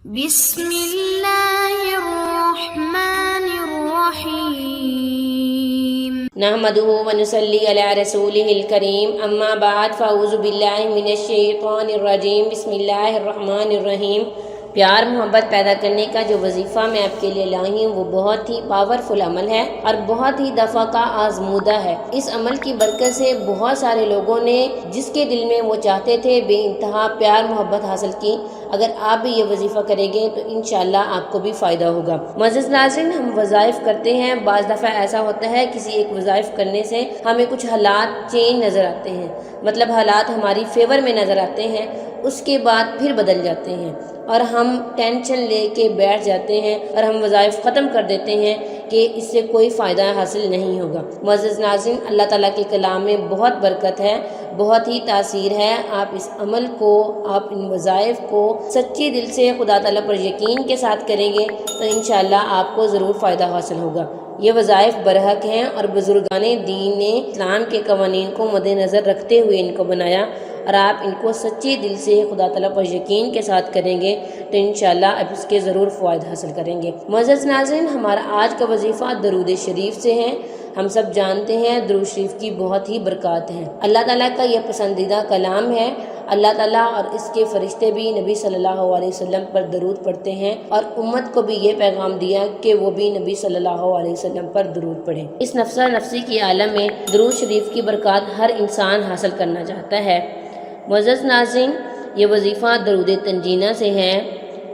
بسم اللہ الرحمن الرحیم نحمده ونصلی علی رسولہ الکریم اما بعد فاعوذ باللہ من الشیطان الرجیم بسم اللہ الرحمن الرحیم۔ پیار محبت پیدا کرنے کا جو وظیفہ میں آپ کے لیے لائی ہوں وہ بہت ہی پاورفل عمل ہے اور بہت ہی دفعہ کا آزمودہ ہے۔ اس عمل کی برکت سے بہت سارے لوگوں نے جس کے دل میں وہ چاہتے تھے بے انتہا پیار محبت حاصل کی۔ اگر آپ بھی یہ وظیفہ کریں گے تو انشاءاللہ آپ کو بھی فائدہ ہوگا۔ معزز ناظرین، ہم وظائف کرتے ہیں، بعض دفعہ ایسا ہوتا ہے کسی ایک وظائف کرنے سے ہمیں کچھ حالات چینج نظر آتے ہیں، مطلب حالات ہماری فیور میں نظر آتے ہیں، اس کے بعد پھر بدل جاتے ہیں اور ہم ٹینشن لے کے بیٹھ جاتے ہیں اور ہم وظائف ختم کر دیتے ہیں کہ اس سے کوئی فائدہ حاصل نہیں ہوگا۔ معزز ناظرین، اللہ تعالیٰ کے کلام میں بہت برکت ہے، بہت ہی تاثیر ہے۔ آپ اس عمل کو، آپ ان وظائف کو سچے دل سے خدا تعالیٰ پر یقین کے ساتھ کریں گے تو انشاءاللہ آپ کو ضرور فائدہ حاصل ہوگا۔ یہ وظائف برحق ہیں اور بزرگان دین نے اسلام کے قوانین کو مد نظر رکھتے ہوئے ان کو بنایا، اور آپ ان کو سچے دل سے خدا تعالیٰ پر یقین کے ساتھ کریں گے تو انشاءاللہ آپ اس کے ضرور فوائد حاصل کریں گے۔ معزز ناظرین، ہمارا آج کا وظیفہ درود شریف سے ہے۔ ہم سب جانتے ہیں درود شریف کی بہت ہی برکات ہیں۔ اللہ تعالیٰ کا یہ پسندیدہ کلام ہے۔ اللہ تعالیٰ اور اس کے فرشتے بھی نبی صلی اللہ علیہ وسلم پر درود پڑھتے ہیں اور امت کو بھی یہ پیغام دیا کہ وہ بھی نبی صلی اللہ علیہ وسلم پر درود پڑھیں۔ اس نفسہ نفسی کی عالم میں درود شریف کی برکات ہر انسان حاصل کرنا چاہتا ہے۔ معزز ناظرین، یہ وظیفہ درود تنجینہ سے ہے۔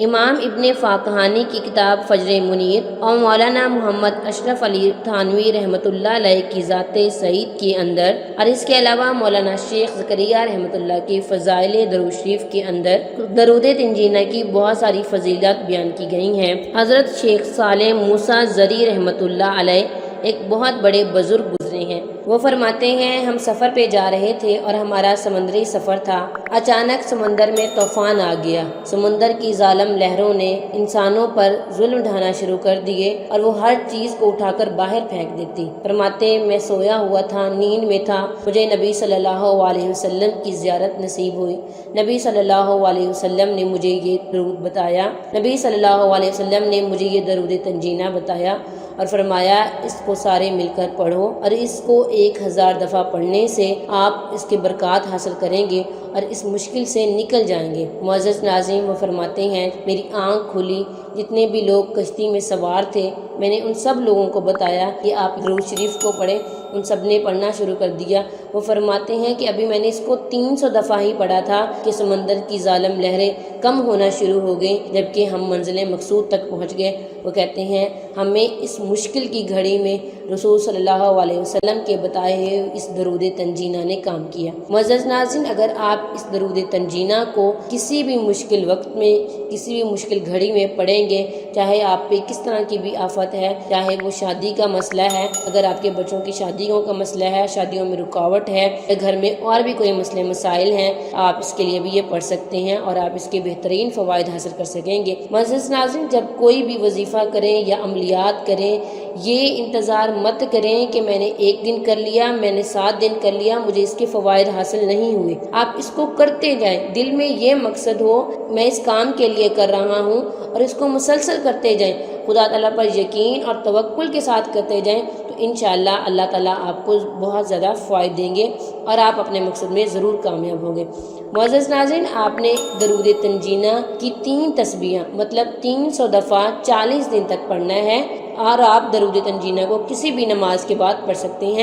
امام ابن فاقہانی کی کتاب فجر منیر اور مولانا محمد اشرف علی تھانوی رحمۃ اللہ علیہ کی ذات سعید کے اندر، اور اس کے علاوہ مولانا شیخ زکریا رحمۃ اللہ کی فضائل درود شریف کے اندر درود تنجینہ کی بہت ساری فضیلت بیان کی گئی ہیں۔ حضرت شیخ صالح موسیٰ زری رحمۃ اللہ علیہ ایک بہت بڑے بزرگ گزرے ہیں۔ وہ فرماتے ہیں، ہم سفر پہ جا رہے تھے اور ہمارا سمندری سفر تھا۔ اچانک سمندر میں طوفان آ گیا۔ سمندر کی ظالم لہروں نے انسانوں پر ظلم ڈھانا شروع کر دیے اور وہ ہر چیز کو اٹھا کر باہر پھینک دیتی۔ فرماتے ہیں، میں سویا ہوا تھا، نیند میں تھا، مجھے نبی صلی اللہ علیہ وسلم کی زیارت نصیب ہوئی۔ نبی صلی اللہ علیہ وسلم نے مجھے یہ درود بتایا، نبی صلی اللہ علیہ وسلم نے مجھے یہ درود تنجینہ بتایا اور فرمایا اس کو سارے مل کر پڑھو، اور اس کو 1000 دفعہ پڑھنے سے آپ اس کے برکات حاصل کریں گے اور اس مشکل سے نکل جائیں گے۔ معزز ناظرین، وہ فرماتے ہیں، میری آنکھ کھلی، جتنے بھی لوگ کشتی میں سوار تھے میں نے ان سب لوگوں کو بتایا کہ آپ درود شریف کو پڑھیں، ان سب نے پڑھنا شروع کر دیا۔ وہ فرماتے ہیں کہ ابھی میں نے اس کو 300 دفعہ ہی پڑھا تھا کہ سمندر کی ظالم لہریں کم ہونا شروع ہو گئیں، جبکہ ہم منزل مقصود تک پہنچ گئے۔ وہ کہتے ہیں، ہمیں اس مشکل کی گھڑی میں رسول صلی اللہ علیہ وسلم کے بتائے ہوئے اس درود تنجینہ نے کام کیا۔ معزز ناظرین، اگر آپ اس درود تنجینہ کو کسی بھی مشکل وقت میں، کسی بھی مشکل گھڑی میں پڑھیں گے، چاہے آپ پہ کس طرح کی بھی آفت ہے، چاہے وہ شادی کا مسئلہ ہے، اگر آپ کے بچوں کی شادیوں کا مسئلہ ہے، شادیوں میں رکاوٹ ہے، گھر میں اور بھی کوئی مسئلے مسائل ہیں، آپ اس کے لیے بھی یہ پڑھ سکتے ہیں اور آپ اس کے بہترین فوائد حاصل کر سکیں گے۔ معزز ناظرین، جب کوئی بھی وظیفہ کریں یا عملیات کریں، یہ انتظار مت کریں کہ میں نے 1 دن کر لیا، میں نے 7 دن کر لیا، مجھے اس کے فوائد حاصل نہیں ہوئے۔ آپ اس کو کرتے جائیں، دل میں یہ مقصد ہو میں اس کام کے لیے کر رہا ہوں، اور اس کو مسلسل کرتے جائیں، خدا تعالیٰ پر یقین اور توکل کے ساتھ کرتے جائیں تو انشاءاللہ اللہ تعالیٰ آپ کو بہت زیادہ فوائد دیں گے اور آپ اپنے مقصد میں ضرور کامیاب ہوں گے۔ معزز ناظرین، آپ نے درود تنجینہ کی 3 تسبیحاں مطلب 300 دفعہ 40 دن تک پڑھنا ہے، اور آپ درود تنجینہ کو کسی بھی نماز کے بعد پڑھ سکتے ہیں۔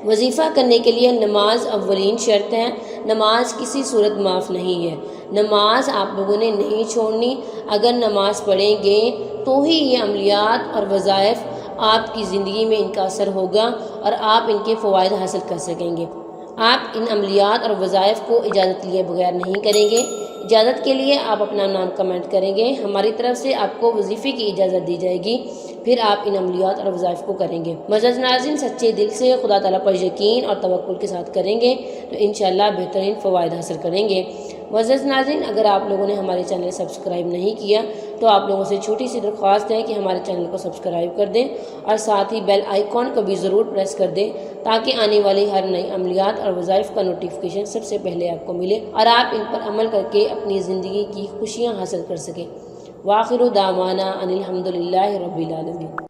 وظیفہ کرنے کے لیے نماز اولین شرط ہے، نماز کسی صورت معاف نہیں ہے، نماز آپ لوگوں نے نہیں چھوڑنی۔ اگر نماز پڑھیں گے تو ہی یہ عملیات اور وظائف آپ کی زندگی میں ان کا اثر ہوگا اور آپ ان کے فوائد حاصل کر سکیں گے۔ آپ ان عملیات اور وظائف کو اجازت لیے بغیر نہیں کریں گے۔ اجازت کے لیے آپ اپنا نام کمنٹ کریں گے، ہماری طرف سے آپ کو وظیفے کی اجازت دی جائے گی، پھر آپ ان عملیات اور وظائف کو کریں گے۔ معزز ناظرین، سچے دل سے خدا تعالیٰ پر یقین اور توکل کے ساتھ کریں گے تو انشاءاللہ بہترین فوائد حاصل کریں گے۔ معزز ناظرین، اگر آپ لوگوں نے ہمارے چینل سبسکرائب نہیں کیا تو آپ لوگوں سے چھوٹی سی درخواست ہے کہ ہمارے چینل کو سبسکرائب کر دیں اور ساتھ ہی بیل آئیکن کو بھی ضرور پریس کر دیں تاکہ آنے والی ہر نئی عملیات اور وظائف کا نوٹیفیکیشن سب سے پہلے آپ کو ملے اور آپ ان پر عمل کر کے اپنی زندگی کی خوشیاں حاصل کر سکیں۔ وآخر دعوانا ان الحمد للہ رب العالمین۔